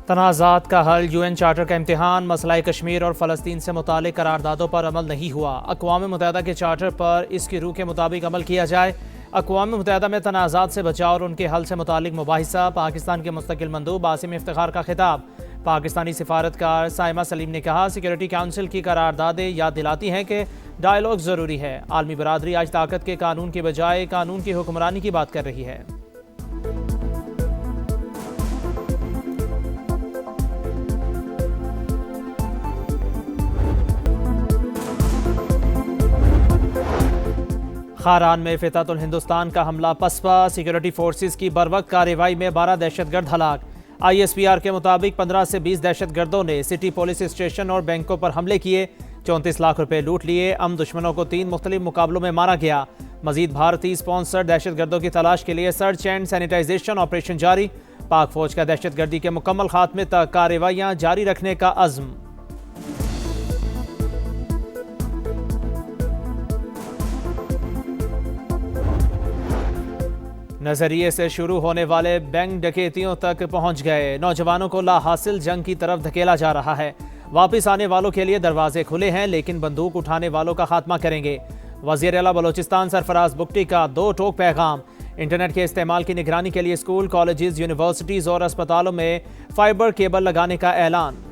तनाज़ात का हल, UN charter का इम्तिहान, मसला कश्मीर और फ़लस्तीन से मुतालिक करारदादों पर अमल नहीं हुआ। अक़वाम मुत्तहिदा के चार्टर पर इसकी रूह के मुताबिक अमल किया जाए। अक़वाम मुत्तहिदा में तनाज़ात से बचाव और उनके हल से मुतालिक मुबाहिसा। पाकिस्तान के मुस्तकिल मंदूब आसिम इफ्तिखार का खिताब। पाकिस्तानी सिफारतकार साइमा सलीम ने कहा, सिक्योरिटी काउंसिल की करारदादें याद दिलाती हैं कि डायलॉग ज़रूरी है। आलमी बरादरी आज ताकत के कानून के बजाय कानून की हुक्मरानी की बात कर रही है। खारान में फितातुल हिंदुस्तान का हमला पसपा। सिक्योरिटी फोर्सेस की बरवक्त कार्रवाई में 12 दहशतगर्द हलाक। ISPR के मुताबिक 15 से 20 दहशतगर्दों ने सिटी पुलिस स्टेशन और बैंकों पर हमले किए। 34 लाख रुपए लूट लिए। दुश्मनों को 3 मुख्तलिफ मुकाबलों में मारा गया। मजीद भारतीय स्पॉन्सर्ड दहशतगर्दों की तलाश के लिए सर्च एंड सैनिटाइजेशन ऑपरेशन जारी। पाक फौज का दहशतगर्दी के मुकम्मल खात्मे तक कार्रवाइयां जारी रखने का अज़्म। नजरिए से शुरू होने वाले बैंक डकैतियों तक पहुंच गए। नौजवानों को लाहासिल जंग की तरफ धकेला जा रहा है। वापस आने वालों के लिए दरवाजे खुले हैं, लेकिन बंदूक उठाने वालों का खात्मा करेंगे। वज़ीर आला बलोचिस्तान सरफराज बुगटी का 2 टोक पैगाम। इंटरनेट के इस्तेमाल की निगरानी के लिए स्कूल, कॉलेजेस, यूनिवर्सिटीज़ और अस्पतालों में फाइबर केबल लगाने का ऐलान।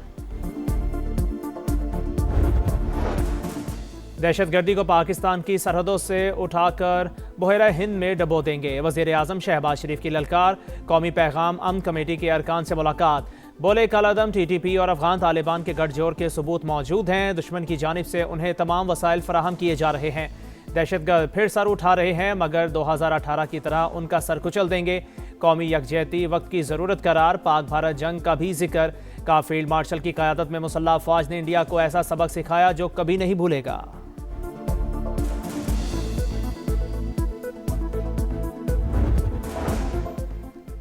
दहशतगर्दी को पाकिस्तान की सरहदों से उठाकर बहरा हिंद में डबो देंगे। वज़ीर आज़म शहबाज शरीफ की ललकार। कौमी पैगाम। अमन कमेटी के अरकान से मुलाकात। बोले कलअदम TTP और अफगान तालिबान के गठजोड़ के सबूत मौजूद हैं। दुश्मन की जानिब से उन्हें तमाम वसाइल फराहम किए जा रहे हैं। दहशतगर्द फिर सर उठा रहे हैं, मगर 2018 की तरह उनका सर कुचल देंगे। कौमी यकजहती वक्त की ज़रूरत करार। पाक भारत जंग का भी जिक्र। का फील्ड मार्शल की क़यादत में मुसल्लह अफ़वाज ने इंडिया को ऐसा सबक सिखाया जो कभी नहीं भूलेगा।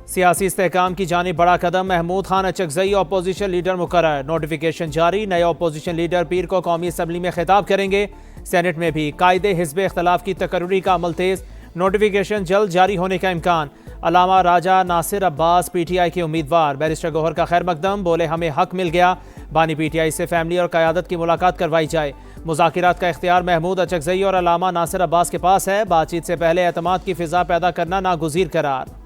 सियासी इस्तेहकाम की जानिब बड़ा कदम। महमूद खान अचकजई अपोजिशन लीडर मुकर्रर। नोटिफिकेशन जारी। नए अपोजिशन लीडर पीर को कौमी असम्बली में खिताब करेंगे। सेनेट में भी कायदे हिज़्ब इख्तलाफ की तकर्री का अमल तेज। नोटिफिकेशन जल्द जारी होने का इम्कान। अलामा राजा नासिर अब्बास PTI के उम्मीदवार। बैरिस्टर गौहर का खैर मकदम। बोले हमें हक मिल गया। बानी PTI से फैमिली और क़यादत की मुलाकात करवाई जाए। मुज़ाकिरात का इख्तियार महमूद अचकजई और अलामा नासिर अब्बास के पास है। बातचीत से पहले एतमाद की फ़िज़ा पैदा करना नागुज़ीर करार।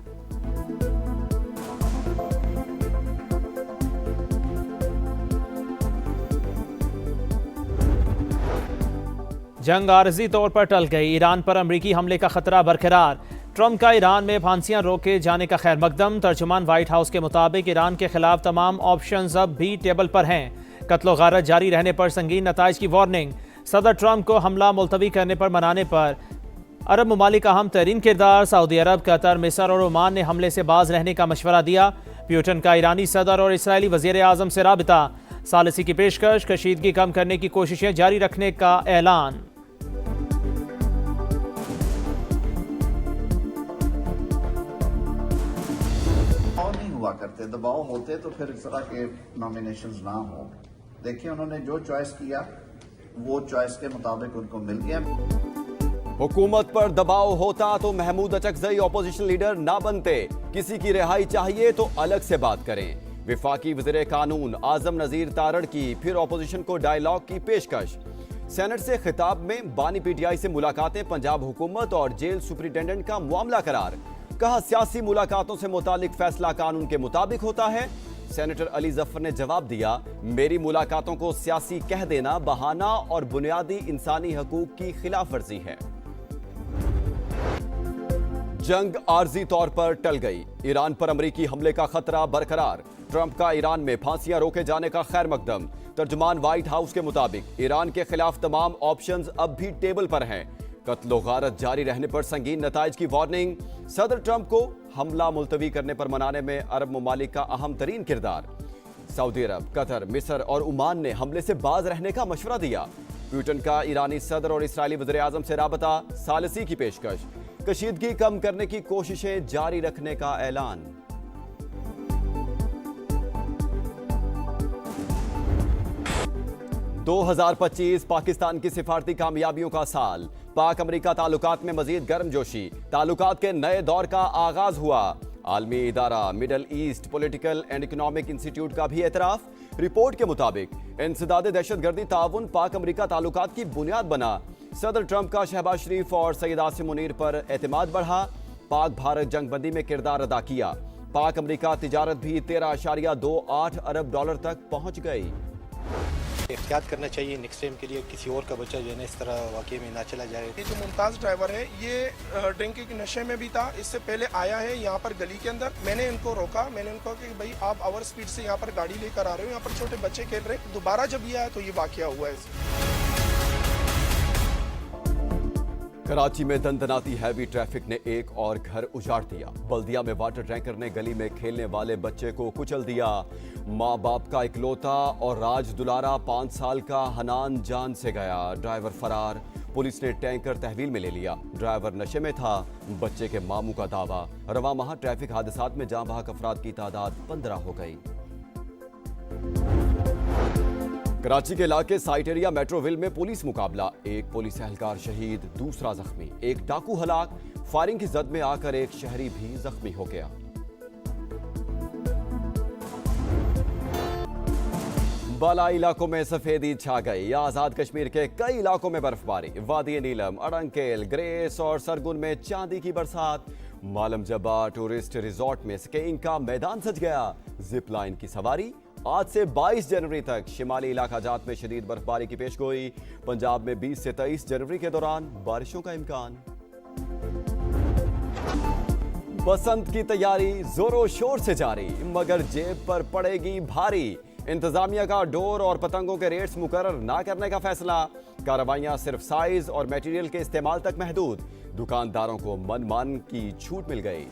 जंग आरजी तौर पर टल गई। ईरान पर अमरीकी हमले का खतरा बरकरार। ट्रंप का ईरान में फांसियां रोके जाने का खैर मकदम। तर्जुमान व्हाइट हाउस के मुताबिक ईरान के खिलाफ तमाम ऑप्शंस अब भी टेबल पर हैं। कत्लो गारत जारी रहने पर संगीन नताइज की वार्निंग। सदर ट्रंप को हमला मुलतवी करने पर मनाने पर अरब ममालिक अहम तरीन किरदार। सऊदी अरब, कतर, मिस्र और ओमान ने हमले से बाज रहने का मशवरा दिया। प्यूटन का ईरानी सदर और इसराइली वज़ीर आज़म से राबिता। सालिसी की पेशकश। कशीदगी कम करने की कोशिशें जारी रखने का ऐलान। हुआ करते दबाव होते तो फिर इस तरह के नॉमिनेशंस ना हो। देखिए उन्होंने जो चॉइस किया वो चॉइस के मुताबिक उनको मिल गया। हुकूमत पर दबाव होता तो महमूद अचकजई ऑपोजिशन लीडर ना बनते। किसी की रिहाई चाहिए तो अलग से बात करें। विफाकी वज़ीर कानून आजम नज़ीर तारड़ की फिर ऑपोजिशन को डायलॉग की पेशकश। सेनेट से खिताब में बानी PTI से मुलाकातें पंजाब हुकूमत और जेल सुपरिटेंडेंट का मामला करार। कहा सियासी मुलाकातों से मुतालिक फैसला कानून के मुताबिक होता है। सेनेटर अली जफर ने जवाब दिया, मेरी मुलाकातों को सियासी कह देना बहाना और बुनियादी इंसानी हकूक की खिलाफ वर्जी है। जंग आर्जी तौर पर टल गई। ईरान पर अमरीकी हमले का खतरा बरकरार। ट्रंप का ईरान में फांसियां रोके जाने का खैर मकदम। तर्जुमान व्हाइट हाउस के मुताबिक ईरान के खिलाफ तमाम ऑप्शंस अब भी टेबल पर हैं। कत्लो गारत जारी रहने पर संगीन नताइज की वार्निंग। सदर ट्रंप को हमला मुलतवी करने पर मनाने में अरब ममालिक का अहम तरीन किरदार। सऊदी अरब, कतर, मिस्र और ओमान ने हमले से बाज रहने का मशवरा दिया। प्यूटन का ईरानी सदर और इसराइली वज़ीर आज़म से राबता। सालिसी की पेशकश। कशीदगी कम करने की कोशिशें जारी रखने का ऐलान। 2025 पाकिस्तान की सिफारती कामयाबियों का साल। पाक अमेरिका ताल्लुकात में मजीद गर्मजोशी। ताल्लुकात के नए दौर का आगाज हुआ। आलमी इदारा middle east political and economic institute का भी एतराफ। रिपोर्ट के मुताबिक इंसदाद दहशतगर्दी ताउन पाक अमरीका ताल्लुकात की बुनियाद बना। सदर ट्रंप का शहबाज शरीफ और सैयद आसिम मुनीर पर एतमाद बढ़ा। पाक भारत जंगबंदी में किरदार अदा किया। पाक अमरीका तिजारत भी 13.28 अरब डॉलर तक पहुंच गई। एहतियात करना चाहिए नेक्स्ट टाइम के लिए, किसी और का बच्चा जो है ना इस तरह वाकई में ना चला जाए। ये जो मुमताज़ ड्राइवर है ये ड्रिंकिंग के नशे में भी था। इससे पहले आया है यहाँ पर गली के अंदर। मैंने इनको रोका, मैंने उनको कहा कि भाई आप ओवर स्पीड से यहाँ पर गाड़ी लेकर आ रहे हो, यहाँ पर छोटे बच्चे खेल रहे हैं। दोबारा जब ये आया तो ये वाकया हुआ है। कराची में दंदनाती हैवी ट्रैफिक ने एक और घर उजाड़ दिया। बल्दिया में वाटर टैंकर ने गली में खेलने वाले बच्चे को कुचल दिया। माँ बाप का इकलौता और राज दुलारा 5 साल का हनान जान से गया। ड्राइवर फरार। पुलिस ने टैंकर तहवील में ले लिया। ड्राइवर नशे में था, बच्चे के मामू का दावा। रवा माह ट्रैफिक हादसात में जाँ बहक अफराद की तादाद 15 हो गई। कराची के इलाके साइट एरिया मेट्रोविल में पुलिस मुकाबला। एक पुलिस एहलकार शहीद, दूसरा जख्मी। एक डाकू हलाक। फायरिंग की जद में आकर एक शहरी भी जख्मी हो गया। बालाई इलाकों में सफेदी छा गई। आजाद कश्मीर के कई इलाकों में बर्फबारी। वादी नीलम, अड़ंकेल, ग्रेस और सरगुन में चांदी की बरसात। मालम जब्बा टूरिस्ट रिजॉर्ट में स्कीइंग का मैदान सज गया। जिप लाइन की सवारी। आज से 22 जनवरी तक शिमाली इलाका जात में शदीद बर्फबारी की पेशगोई। पंजाब में 20 से 23 जनवरी के दौरान बारिशों का इम्कान। बसंत की तैयारी जोरों शोर से जारी, मगर जेब पर पड़ेगी भारी। इंतजामिया का डोर और पतंगों के रेट्स मुकर्रर ना करने का फैसला। कार्रवाइयां सिर्फ साइज और मटेरियल के इस्तेमाल तक महदूद। दुकानदारों को मनमान की छूट मिल गई।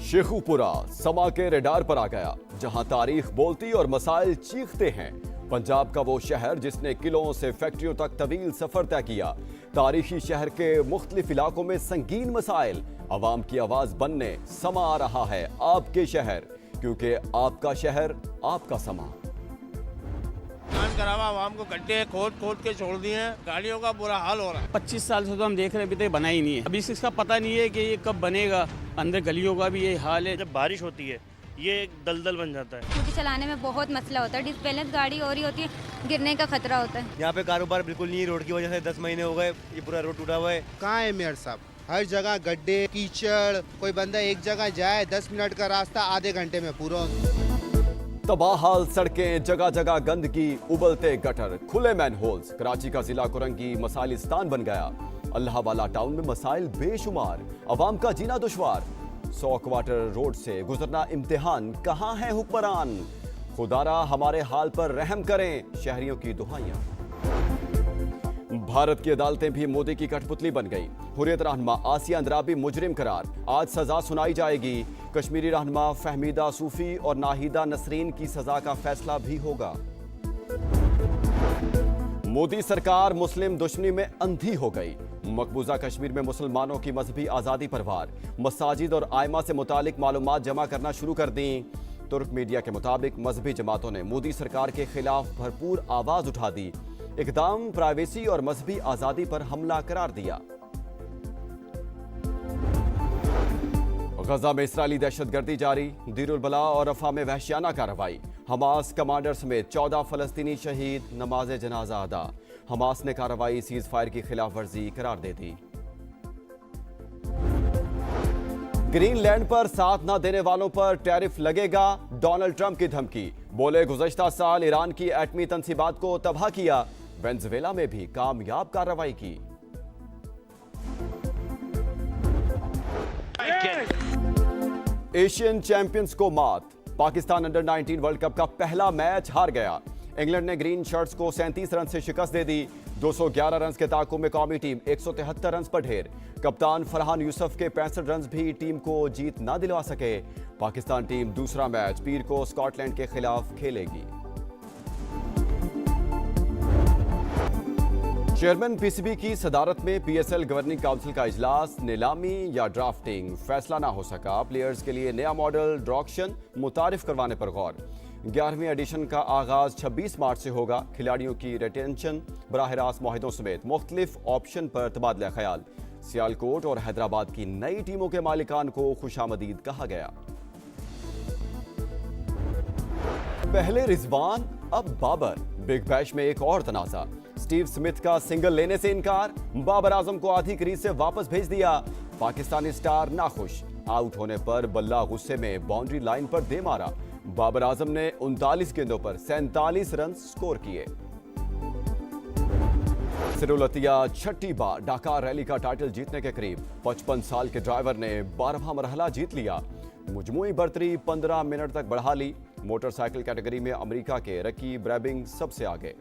शेखुपुरा समा के रेडार पर आ गया, जहां तारीख बोलती और मसाइल चीखते हैं। पंजाब का वो शहर जिसने किलों से फैक्ट्रियों तक तवील सफर तय किया। तारीखी शहर के मुख्तलिफ इलाकों में संगीन मसाइल। आवाम की आवाज बनने समा आ रहा है आपके शहर, क्योंकि आपका शहर आपका समा। करावा आवाम को गड्ढे खोद के छोड़ दिए हैं। गाड़ियों का बुरा हाल हो रहा है। 25 साल से तो हम देख रहे हैं, अभी तक बना ही नहीं है। अभी इसका पता नहीं है कि ये कब बनेगा। अंदर गलियों का भी ये हाल है। जब बारिश होती है ये दलदल बन जाता है। स्कूटी चलाने में बहुत मसला होता है। डिसबैलेंस गाड़ी हो रही होती है, गिरने का खतरा होता है। यहाँ पे कारोबार बिल्कुल नहीं है। रोड की वजह से 10 महीने हो गए, ये पूरा रोड टूटा हुआ है। कहाँ है मेयर साहब? हर जगह गड्ढे, कीचड़। कोई बंदा एक जगह जाए 10 मिनट का रास्ता आधे घंटे में पूरा। तबाहाल सड़कें, जगह जगह गंदगी, उबलते गटर, खुले मैनहोल्स। कराची का जिला कुरंगी मसाइलिस्तान बन गया। अल्लाह वाला टाउन में मसाइल बेशुमार। अवाम का जीना दुश्वार। 100 क्वार्टर रोड से गुजरना इम्तिहान। कहाँ है हुक्मरान? खुदारा हमारे हाल पर रहम करें, शहरियों की दुहाइयां। भारत की अदालतें भी मोदी की कठपुतली बन गई। हुर्रियत रहनुमा आसिया अंद्राबी मुजरिम करार। आज सजा सुनाई जाएगी। कश्मीरी रहनुमा फहमीदा सूफी और नाहिदा नसरीन की सजा का फैसला भी होगा। मोदी सरकार मुस्लिम दुश्मनी में अंधी हो गई। मकबूजा कश्मीर में मुसलमानों की मजहबी आज़ादी पर वार। मसाजिद और आयमा से मुतालिक मालूमात जमा करना शुरू कर दी। तुर्क मीडिया के मुताबिक मजहबी जमातों ने मोदी सरकार के खिलाफ भरपूर आवाज उठा दी। इकदाम प्राइवेसी और मजहबी आज़ादी पर हमला करार दिया। गजा में इस्राएली दहशतगर्दी जारी। दीरुल बला और रफा में वहशियाना कार्रवाई। हमास कमांडर समेत 14 फलस्तीनी शहीद, नमाज जनाजा अदा। हमास ने कार्रवाई सीज फायर की खिलाफ वर्जी करार दे दी। ग्रीनलैंड पर साथ न देने वालों पर टैरिफ लगेगा। डोनाल्ड ट्रंप की धमकी। बोले गुज़श्ता साल ईरान की एटमी तंसीबात को तबाह किया। वेनेजुएला में भी कामयाब कार्रवाई की। एशियन चैंपियंस को मात। पाकिस्तान अंडर 19 वर्ल्ड कप का पहला मैच हार गया। इंग्लैंड ने ग्रीन शर्ट्स को 37 रन से शिकस्त दे दी। 211 रन के ताक़ुब में कौमी टीम 173 रन पर ढेर। कप्तान फरहान यूसुफ के 65 रन भी टीम को जीत ना दिलवा सके। पाकिस्तान टीम दूसरा मैच पीर को स्कॉटलैंड के खिलाफ खेलेगी। चेयरमैन पीसीबी की सदारत में पीएसएल गवर्निंग काउंसिल का इजलास। नीलामी या ड्राफ्टिंग फैसला ना हो सका। प्लेयर्स के लिए नया मॉडल ड्रॉक्शन मुतारिफ करवाने पर गौर। 11वीं एडिशन का आगाज 26 मार्च से होगा। खिलाड़ियों की रिटेंशन, बराह रास्त मुआहिदों समेत मुख्तलिफ ऑप्शन पर तबादला ख्याल। सियालकोट और हैदराबाद की नई टीमों के मालिकान को खुशामदीद कहा गया। पहले रिजवान अब बाबर, बिग बैश में एक और तनाजा। स्टीव स्मिथ का सिंगल लेने से इनकार, बाबर आजम को आधी क्रीज से वापस भेज दिया। पाकिस्तानी स्टार नाखुश, आउट होने पर बल्ला गुस्से में बाउंड्री लाइन पर दे मारा। बाबर आजम ने 39 गेंदों पर 47 रन स्कोर किए। सिरुलतिया छठी बार डाकार रैली का टाइटल जीतने के करीब। 55 साल के ड्राइवर ने 12वां मरहला जीत लिया। मुजमुई बर्तरी 15 मिनट तक बढ़ा ली। मोटरसाइकिल कैटेगरी में अमेरिका के रकी ब्रैबिंग सबसे आगे।